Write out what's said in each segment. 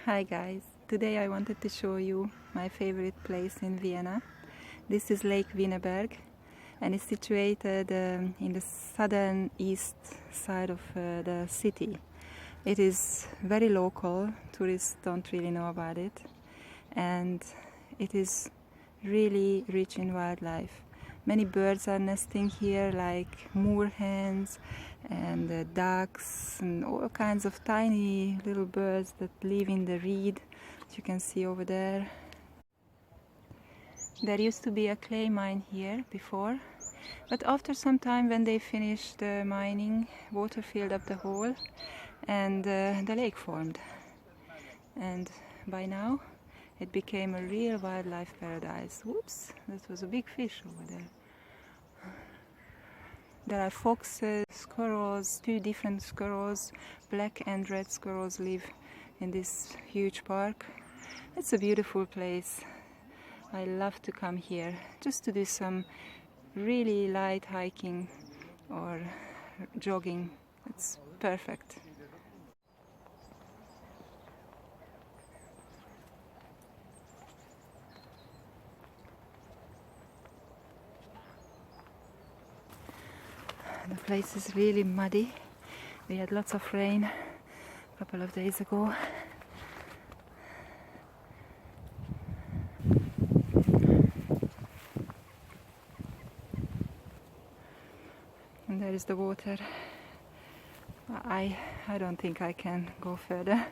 Hi guys, today I wanted to show you my favorite place in Vienna. This is Lake Wienerberg and it's situated in the southern east side of the city. It is very local, tourists don't really know about it, and it is really rich in wildlife. Many birds are nesting here, like moorhens and ducks and all kinds of tiny little birds that live in the reed that you can see over there. There used to be a clay mine here before, but after some time when they finished the mining, water filled up the hole and the lake formed. And by now it became a real wildlife paradise. Whoops, that was a big fish over there. There are foxes, squirrels, two different squirrels, black and red squirrels live in this huge park. It's a beautiful place. I love to come here just to do some really light hiking or jogging. It's perfect. The place is really muddy. We had lots of rain a couple of days ago. And there is the water. I don't think I can go further.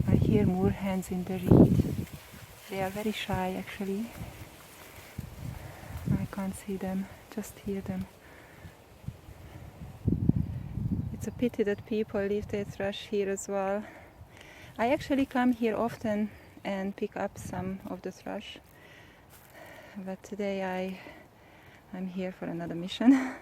I hear moorhens in the reed. They are very shy actually. I can't see them, just hear them. It's a pity that people leave their trash here as well. I actually come here often and pick up some of the trash, but today I'm here for another mission.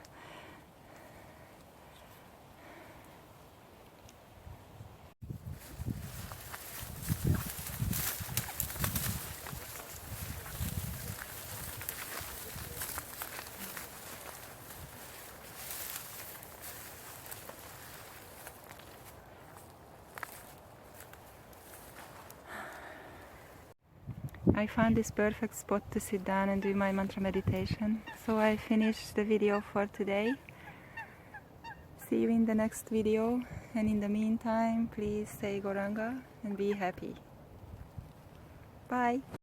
I found this perfect spot to sit down and do my mantra meditation, so I finished the video for today. See you in the next video, and in the meantime, please say Gauranga and be happy. Bye!